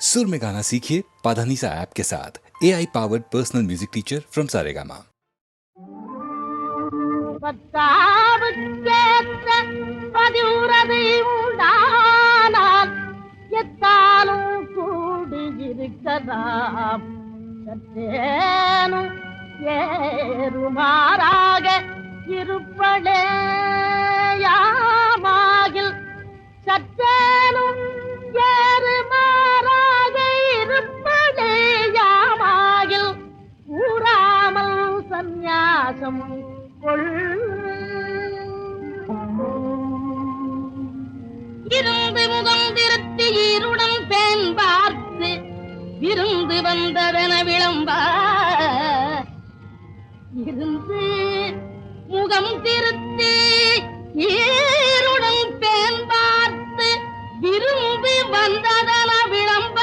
सुर में गाना सीखिए पाधानीसा ऐप के साथ AI powered personal music teacher from Saregama. இருந்து முகம் திருத்தி ஈருடன் பேன் பார்த்து விருந்து வந்ததென விளம்ப இருந்து முகம் திருத்தி ஈருடன் பேன் பார்த்து விருந்து வந்ததென விளம்ப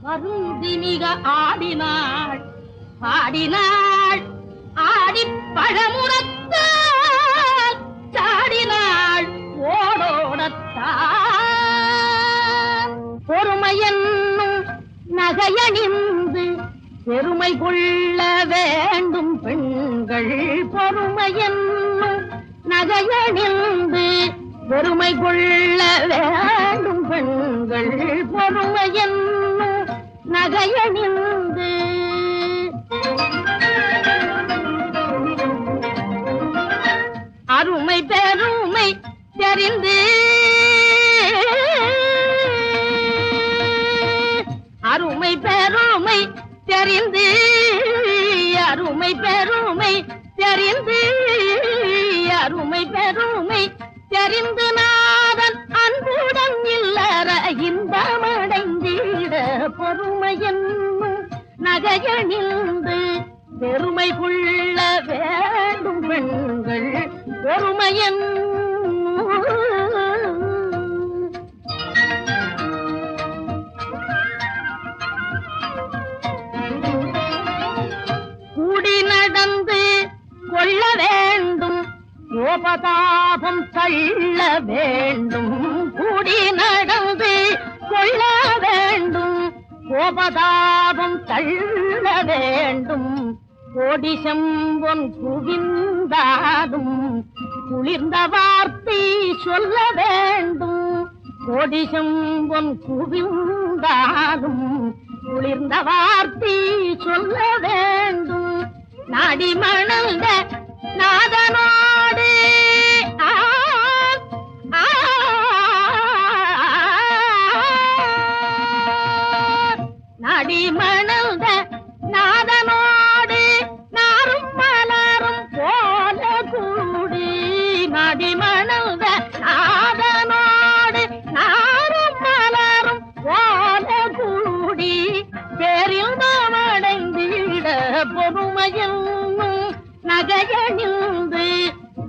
வருந்தி மிக ஆடினாள் ஆடினாள் ஆடி பழமுறத்தால் சாடினாள் ஓடோடத்தான் பொறுமை என்னும் நகையணிந்து பெருமை கொள்ள வேண்டும் பெண்கள் பொறுமை என்னும் நகையணிந்து பெருமை கொள்ள வேண்டும் பெண்கள் பொறுமை என்னும் நகையணிந்து அருமை பெருமை தெரிந்து அருமை பெருமை தெரிந்து அருமை பெருமை தெரிந்து அருமை பெருமை தெரிந்து நாதன் அன்புடன் இல்லற இன்பமடைந்திட பொறுமை என்னும் நகையணிந்து பெருமை கொள்ள வேண்டும் பெண்கள் பொறுமை கூடி நடந்து கொள்ள வேண்டும் கோபதாபம் தள்ள வேண்டும் கூடி நடந்து கொள்ள வேண்டும் கோபதாபம் தள்ள வேண்டும் கோடி செம்பொன் குவிந்தாடும் குளிர்ந்த வார்த்தை சொல்ல வேண்டும் கோடி செம்பொன் குவிந்தாடும் குளிர்ந்த வார்த்தை சொல்ல வேண்டும் நாடி மணந்த நாதனோடு நாடி மணந்த நாதனோடு நாரும் மலரும் போல கூடி நாடி மணந்த நாதனோடு நாரும் மலரும் போல கூடி பெருமடைந்திட பொறுமையும் நகையணிந்து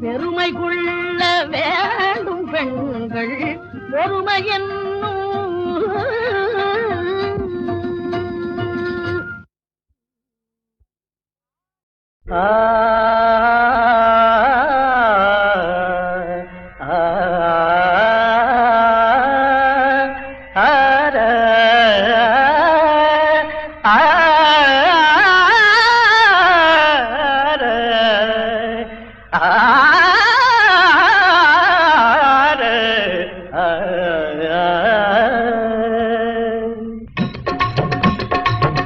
பெருமை கொள்ள வேண்டும் பெண்கள் பொறுமையும்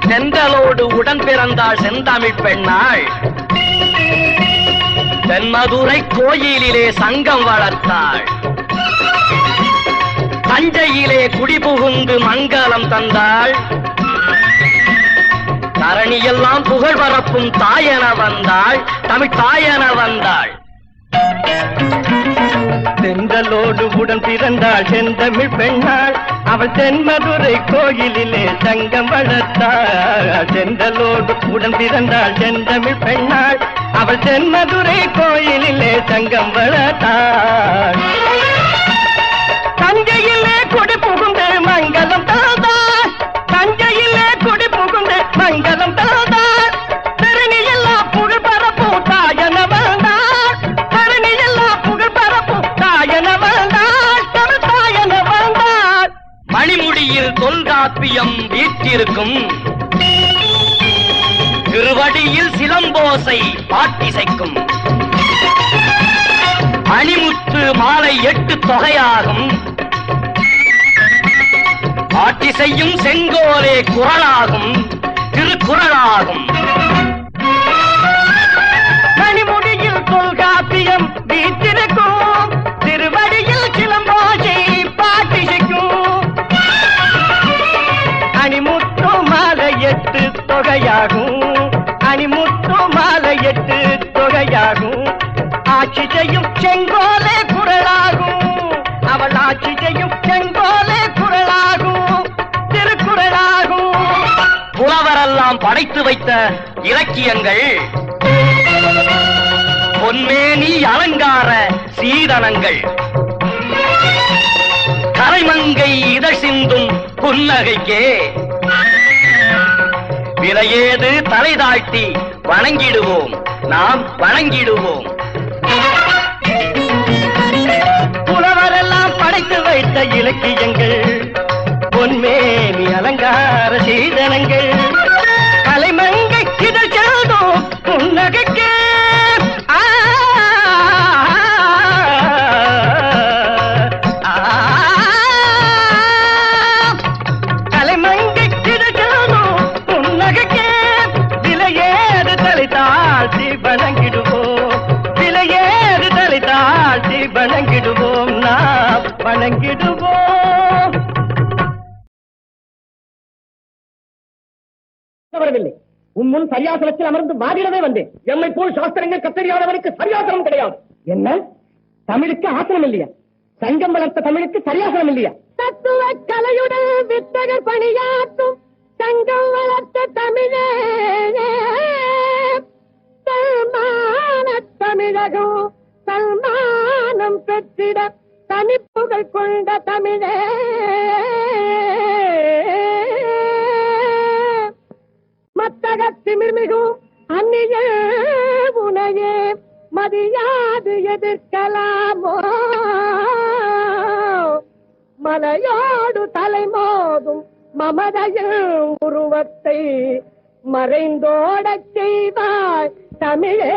செந்தலோடு உடன் பிறந்தாள் செந்தமிழ் பெண்ணாள் தென்மதுரை கோயிலிலே சங்கம் வளர்த்தாள் தஞ்சையிலே குடிபுகுந்து மங்களம் தந்தாள் தரணியெல்லாம் புகழ் பரப்பும் தாயென வந்தாள் தமிழ் தாயென வந்தாள் செந்தலோடு உடன் பிறந்தாள் செந்தமிழ் பெண்ணாள் அவள் தென்மதுரை கோயிலிலே சங்கம் வளர்த்தாள் செந்தலோடு உடன் பிறந்தாள் செந்தமிழ் பெண்ணாள் அவள் தென்மதுரை கோயிலிலே சங்கம் வளர்த்தாள் தஞ்சையிலே குடி புகுந்து மங்களம் தந்தாள் தஞ்சையிலே குடி புகுந்து மங்களம் தந்தாள் தரணியெல்லாம் புகழ் பரப்பும் தாயன வந்தாள் தரணியெல்லாம் புகழ் பரப்பும் தாயன வந்தாள் தமிழ் தாயன வந்தாள் மணிமுடி மணிமுடியில் தொல்காப்பியம் வீற்றிருக்கும், திருவடியில் சிலம்போசை பாட்டிசைக்கும், அணிமுத்து மாலை 8 தொகையாகும், பாட்டிசையும் செங்கோலே குரலாகும், திருக்குறளாகும். மணிமுடியில் தொல்காப்பியம் வீற்றிருக்கும், திருவடியில் சிலம்போசை பாட்டிசைக்கும், அணிமுத்து மாலை 8 தொகையாகும், அணிமுத்து மாலை 8 தொகையாகும், ஆட்சி செய்யும் செங்கோலே குரலாகும், அவள் ஆட்சி செய்யும் செங்கோலே குரலாகும், திருக்குறளாகும். புலவரெல்லாம் படைத்து வைத்த இலக்கியங்கள், பொன்மேனி அலங்கார சீதனங்கள், கரைமங்கை இதழ் சிந்தும் புன்னகைக்கே விலையேது தலை தாழ்த்தி வணங்கிடுவோம், நாம் வணங்கிடுவோம். புலவரெல்லாம் படைத்து வைத்த இலக்கியங்கள், பொன்மேனி அலங்கார சீதனங்கள், கலைமங்கை இதழ் செல்தோம் புன்னகைக்கே. கலைமங்கை இதழ் செல்தோம் புன்னகைக்கே, விலையேறு தலை தாழ்த்தி வணங்கிடுவோம், விலையேறு தலை தாழ்த்தி வணங்கிடுவோம், நாம் வணங்கிடுவோம். வரவில்லை, உன் சரியாசனத்தில் அமர்ந்து வாதிடவே வந்தேன். எம்மை போல் சாஸ்திரங்கள் கத்தறியாதவனுக்கு சரியாசனம் கிடையாது. என்ன, தமிழுக்கு ஆசனம் இல்லையா? சங்கம் வளர்த்த தமிழுக்கு சரியாசனம் இல்லையா? தத்துவ கலையுடன் வித்தகர் பணியாற்றும் சங்கம் வளர்த்த தமிழே, சல்மான தமிழகம் சல்மானம் பெற்றிட தனிப்புகள் கொண்ட தமிழே, மத்தக திமிர்மிகும் அந்நிய உனையே மதியாது எதிர்க்கலாமோ, மலையோடு தலைமோதும் மமதையின் உருவத்தை மறைந்தோடச் செய்வாய் தமிழே.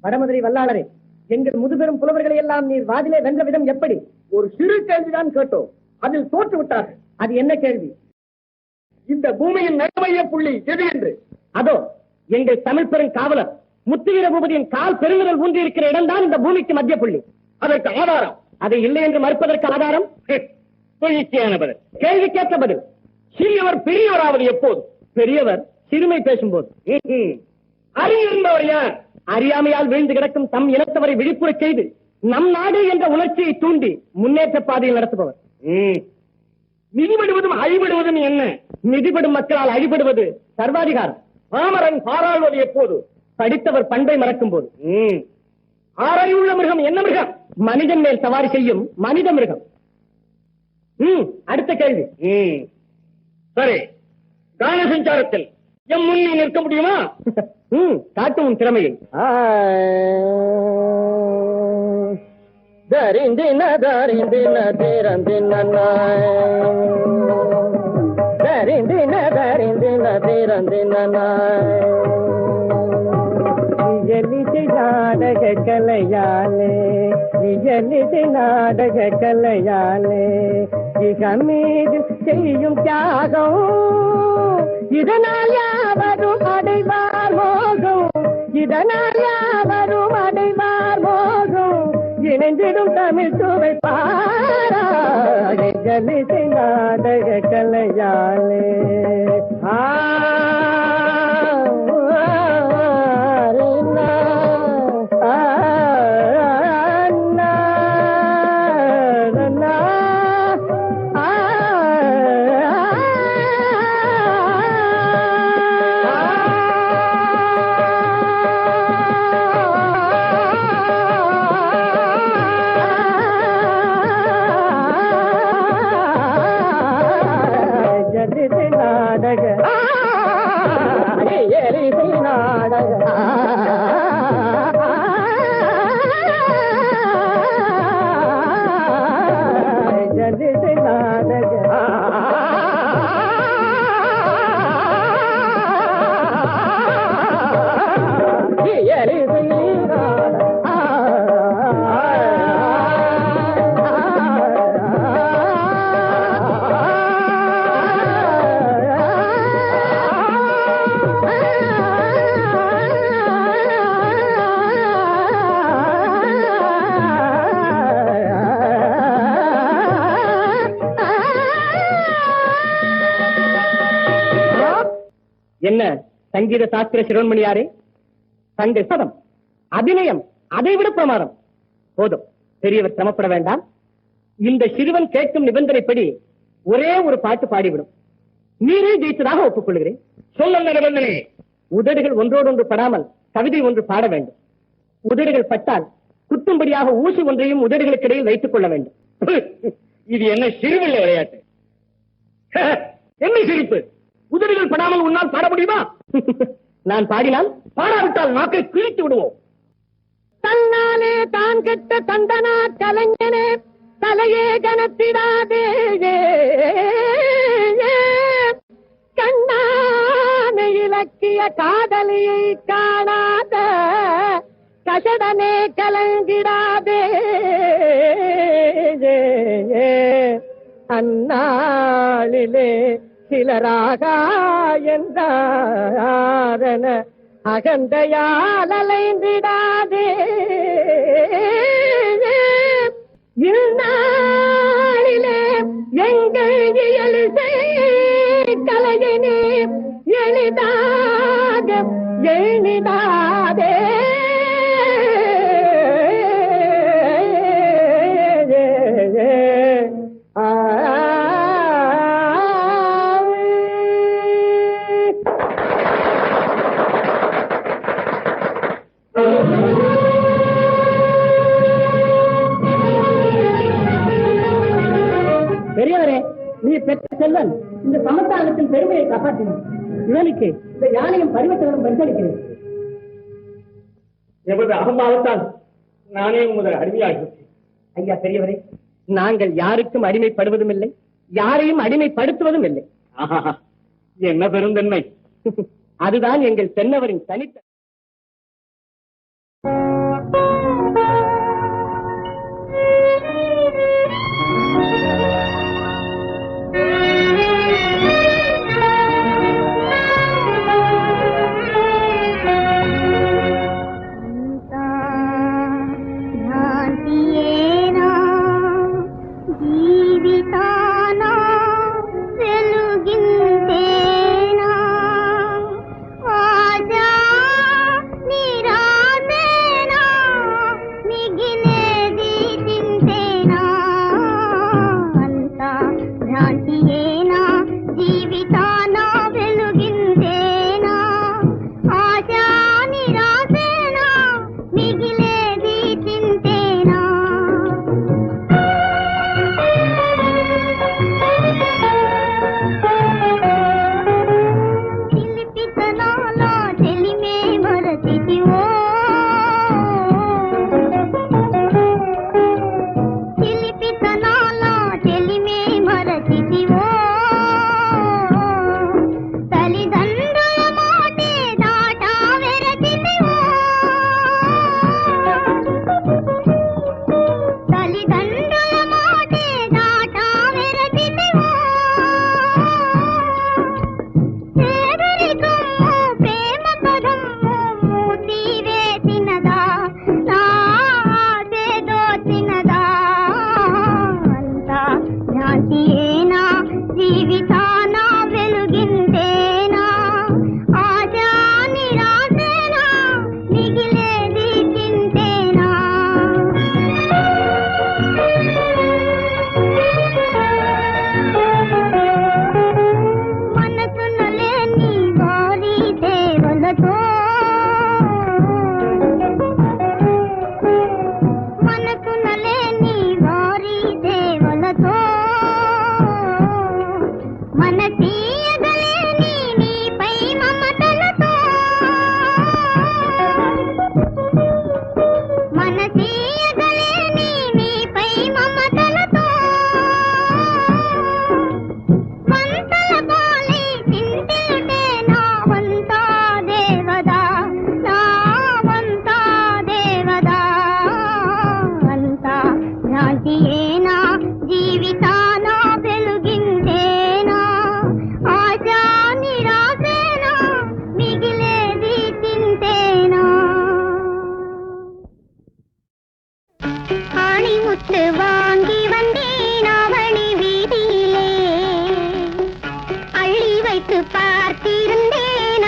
வடமதுரை வல்லாளரே, எங்கள் முதுபெரும் புலவர்களை எல்லாம் நீர் வாதிலே வென்ற விதம் எப்படி? ஒரு சிறு கேள்விதான் கேட்டோம், அதில் தோற்று விட்டார்கள். அது என்ன கேள்வி? இந்த பூமியின் நடுமைய புள்ளி எது என்று. அதோ எங்கள் தமிழ் பெரும் காவலர் முத்துவீர பூபதியின் கால் பெருங்குதல் ஊன்றி இருக்கிற இடம்தான் இந்த பூமிக்கு மத்திய புள்ளி. அதற்கு ஆதாரம்? அதை இல்லை என்று மறுப்பதற்கு ஆதாரம்? துணிச்சையான பதில், கேள்விக்கேற்ற பதில். சிறியவர் பெரியவராவது எப்போது? பெரியவர் சிறுமை பேசும்போது. அறிஞர் யார்? அறியாமையால் வீழ்ந்து கிடக்கும் தம் இனத்தவரை விழிப்புறச் செய்து நம் நாடு என்ற உணர்ச்சியை தூண்டி முன்னேற்ற பாதையில் நடத்துபவர். மிதிபடுவதும் அழிபடுவதும் என்ன? மிதிபடும் மக்களால் அழிபடுவது சர்வாதிகாரம். பாமரன் பாராள்வது எப்போது? படித்தவர் பண்பை மறக்கும் போது. ஆறறிவுள்ள மிருகம் என்ன மிருகம்? மனிதன் மேல் சவாரி செய்யும் மனித மிருகம். அடுத்த கேள்வி. சரி, கான சஞ்சாரத்தில் எம் முன்னே நிற்க முடியுமா? காட்டும் திறமையை. தரிந்தின தரிந்தின திறந்தின தரிந்தின தரிந்தின திறந்தின நிஜலிது நாடக கலையாலே, நிஜலிது நாடக கலையாலே இக மீது செய்யும் தியாகம், இதனால் யாவரும் அடைவார் மோகம், இதனால் யாவரும் அடைவார் மோகம், இணைந்திடும் தமிழ் சுவை பாராய் ஜலிசை நாடக கலையாலே. என்ன சங்கீத சாஸ்திர சிரோன்மணியாரே, சங்க சதம், அபிநயம் அதைவிட பிரமாதம். போதும், பெரியவர் சிரமப்பட வேண்டாம். இந்த சிறுவன் கேட்கும் நிபந்தனைப்படி ஒரே ஒரு பாட்டு பாடிவிடும். நீரே ஜெயித்ததாக ஒப்புக்கொள்கிறேன். சொல்ல நிபந்தனை, உதடுகள் ஒன்றோடொன்று படாமல் கவிதை ஒன்று பாட வேண்டும். உதடுகள் பட்டால் குத்தும்படியாக ஊசி ஒன்றையும் உதடுகளுக்கு இடையில் வைத்துக் கொள்ள வேண்டும். இது என்ன சிறுவில்லை விளையாட்டு? என்ன சிரிப்பு? உதடுகள் படாமல் உன்னால் பாட முடியுமா? நான் பாடினால், பாடாவிட்டால் நாக்கை கிழித்து விடுவோம். தன்னாலே தான் கெட்ட தந்தனா கலைஞனே தலையே கனத்திடாதே, கண்ணான இலக்கிய காதலியை காணாத கசடனே கலங்கிடாதே, அந்நாளிலே சிலராக என்றாரன அகந்தையால் அலைந்திடாதே, இந்நாளிலே எங்கள் இயலிசை கலையினே எளிதாக எண்ணிடாதே, பெரியவரே, நீ பெற்ற செல்வன் இந்த சமஸ்தானத்தின் பெருமையை காப்பாற்றினார். இவனுக்கு இந்த யானையும் பரிவட்டங்களும் பரிசளிக்கிறேன். எமது அகம்பாவத்தால் நானே முதல் அடிமையாகிவிட்டேன். ஐயா பெரியவரே, நாங்கள் யாருக்கும் அடிமைப்படுவதும் இல்லை, யாரையும் அடிமைப்படுத்துவதும் இல்லை. என்ன பெருந்தன்மை! அதுதான் எங்கள் தென்னவரின் தனித்த. பார்த்திருந்தேன்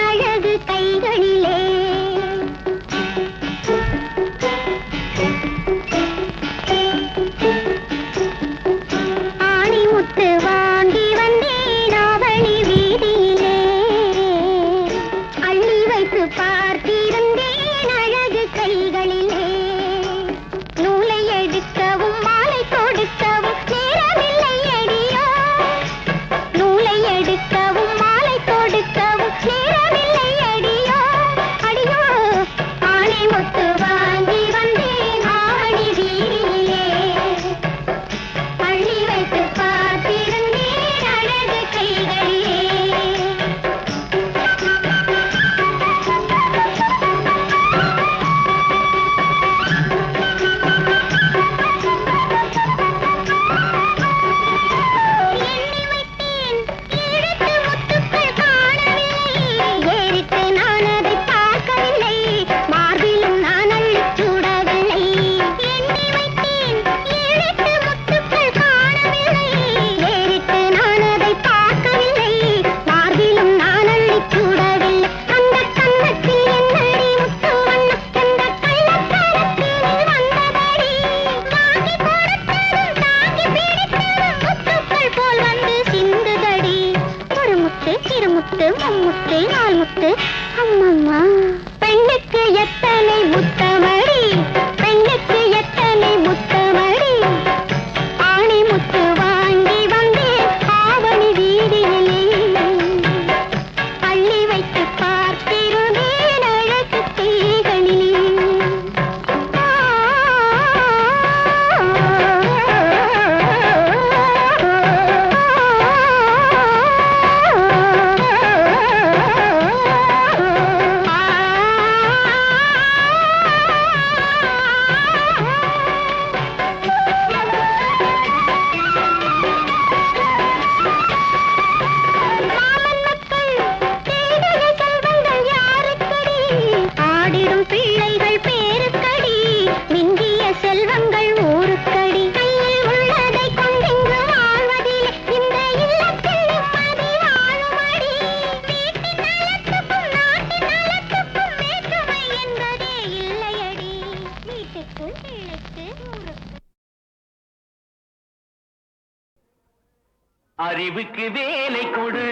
அறிவுக்கு வேலை கொடு,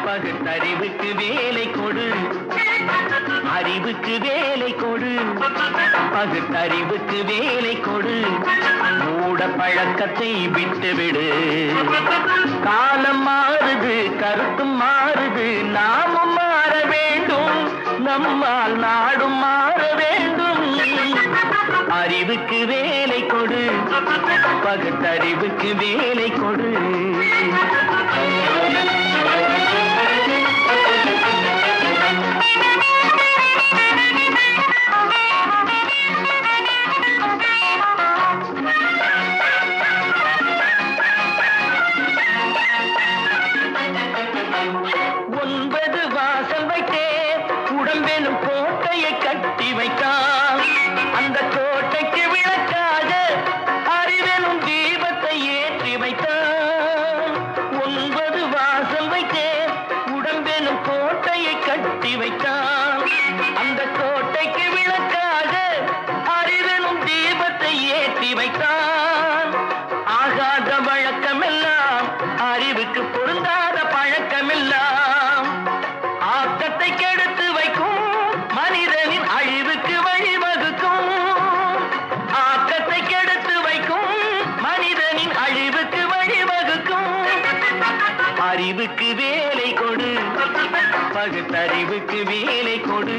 பகுத்தறிவுக்கு வேலை கொடு. அறிவுக்கு வேலை கொடு, பகுத்தறிவுக்கு வேலை கொடு. மூட பழக்கத்தை விட்டுவிடு. காலம் மாறுது, கருத்தும் மாறுது, நாமும் மாற வேண்டும். நம்மால் நாடும் மாற வேண்டும். அறிவுக்கு வேலை கொடு, பகுத்தறிவுக்கு வேலை கொடு. ஒன்பது வாசல் வைத்தே உடம்பெனும் கோட்டையை கட்டி வைத்தான். அந்த கோட்டைக்கு விளக்காக அறிவெனும் தீபத்தை ஏற்றி வைத்தான். ஒன்பது வாசல் வைத்தே உடம்பெனும் கோட்டையை கட்டி வைத்தான். அந்த கோட்டைக்கு விளக்காக அறிவெனும் தீபத்தை ஏற்றி வைத்தான். ஆகாத வழக்கமெல்லாம் அறிவுக்கு பொருந்தாத பழக்கமெல்லாம் ஆக்கத்தை கெடுத்து வைக்கும், மனிதனின் அழிவுக்கு வழிவகுக்கும். ஆக்கத்தை கெடுத்து வைக்கும், மனிதனின் அழிவுக்கு வழிவகுக்கும். அறிவுக்கு வேலை கொடு, பகுத்தறிவுக்கு வேலை கொடு.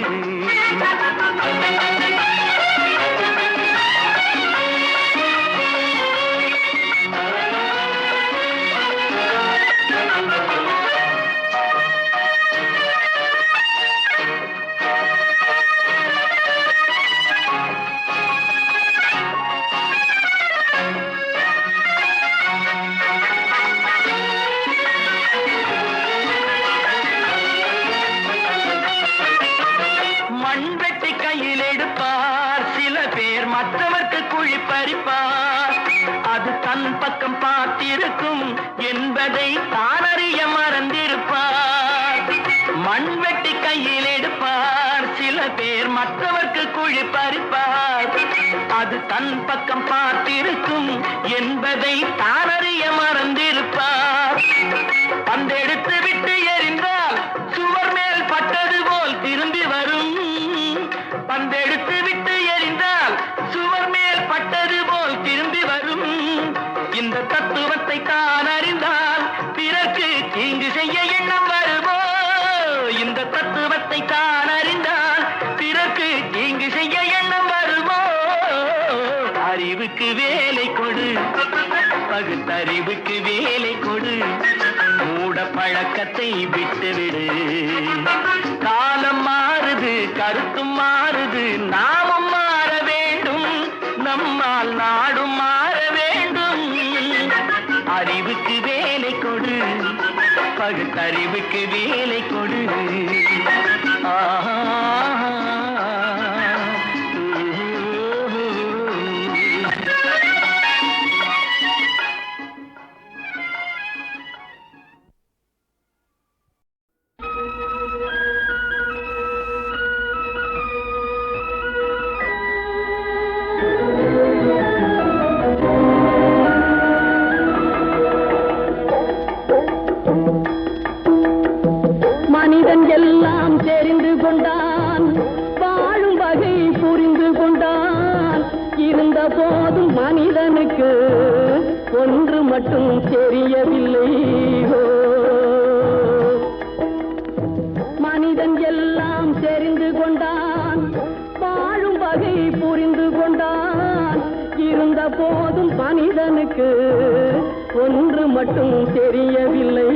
மண்வெட்டி கையில் எடுப்பார் சில பேர், மற்றவர்க்கு குழி பறிப்பார். அது தன் பக்கம் பார்த்திருக்கும் என்பதை தானறிய மறந்திருப்பார். மண்வெட்டி கையில் எடுப்பார் சில பேர், மற்றவர்க்கு குழி பறிப்பார். அது தன் பக்கம் பார்த்திருக்கும் என்பதை தானறிய மறந்திருப்பார். பந்தெடுத்து விட்டு எறிந்தால் சுவர் மேல் பட்டது போல் திரும்பி வரும். பந்தெடுத்து விட்டு எறிந்தால் சுவர் மேல் பட்டது போல் திரும்பி வரும். இந்த தத்துவத்தை தான் அறிந்தால் பிறர்க்கு தீங்கு செய்ய எண்ணம் வருமோ? இந்த தத்துவத்தை தான் அறிந்தால் பிறர்க்கு தீங்கு செய்ய எண்ணம் வருமோ? அறிவுக்கு வேலை கொடு, பகுத்தறிவுக்கு வேலை கொடு. மூட பழக்கத்தை விட்டுவிடு. காலம் மாறுது, கருத்தும் மாறுது, நாமும் மாற வேண்டும். நம்மால் நாடும் மாற வேண்டும். அறிவுக்கு வேலை கொடு, பகுத்தறிவுக்கு வேலை கொடு. ஆஹா. மனிதன் எல்லாம் தெரிந்து கொண்டான், வாழும் வகை புரிந்து கொண்டான். இருந்த போதும் மனிதனுக்கு ஒன்று மட்டும் தெரியவில்லை. மனிதன் எல்லாம் தெரிந்து கொண்டான், வாழும் வகை புரிந்து கொண்டான். இருந்த போதும் மனிதனுக்கு ஒன்று மட்டும் தெரியவில்லை.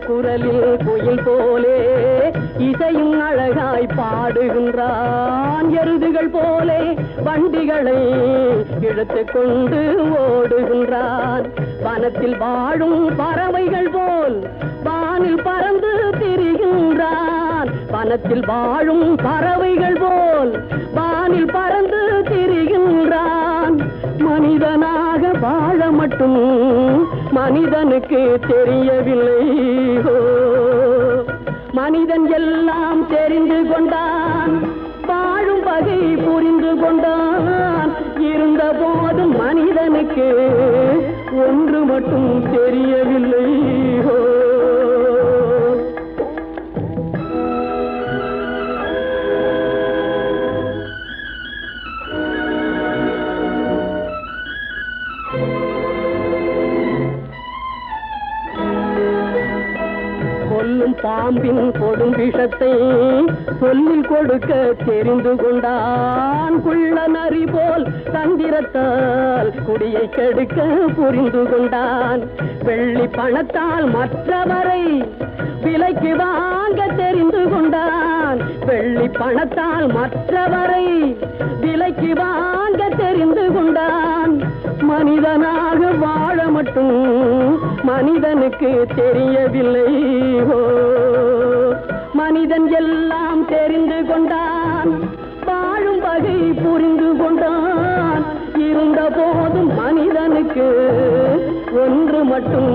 குரலில் குயில் போலே இசையும் அழகாய் பாடுகின்றான். எருதுகள் போலே வண்டிகளை இழுத்துக் கொண்டு ஓடுகின்றான். வனத்தில் வாழும் பறவைகள் போல் வானில் பறந்து திரிகின்றான். வனத்தில் வாழும் பறவைகள் போல் வானில் பறந்து திரிகின்றான். மனிதனாக வாழ மட்டும் மனிதனுக்கு தெரியவில்லை. மனிதன் எல்லாம் தெரிந்து கொண்டான், வாழும் வகை புரிந்து கொண்டான். இருந்த போதும் மனிதனுக்கு ஒன்று மட்டும் தெரியவில்லை. கொல்லும் பாம்பின் கொடும் விஷத்தை சொல்லில் கொடுக்க தெரிந்து கொண்டான். குள்ள நரி போல் தந்திரத்தால் குடியை கெடுக்க புரிந்து கொண்டான். வெள்ளி பணத்தால் மற்றவரை விலைக்கு வாங்க தெரிந்து கொண்டான். வெள்ளி பணத்தால் மற்றவரை விலைக்கு வாங்க தெரிந்து கொண்டான். மனிதனாக வாழ மட்டும் மனிதனுக்கு தெரியவில்லை. மனிதன் எல்லாம் தெரிந்து கொண்டான், வாழும் வகை புரிந்து கொண்டான். இருந்த போதும் மனிதனுக்கு ஒன்று மட்டும்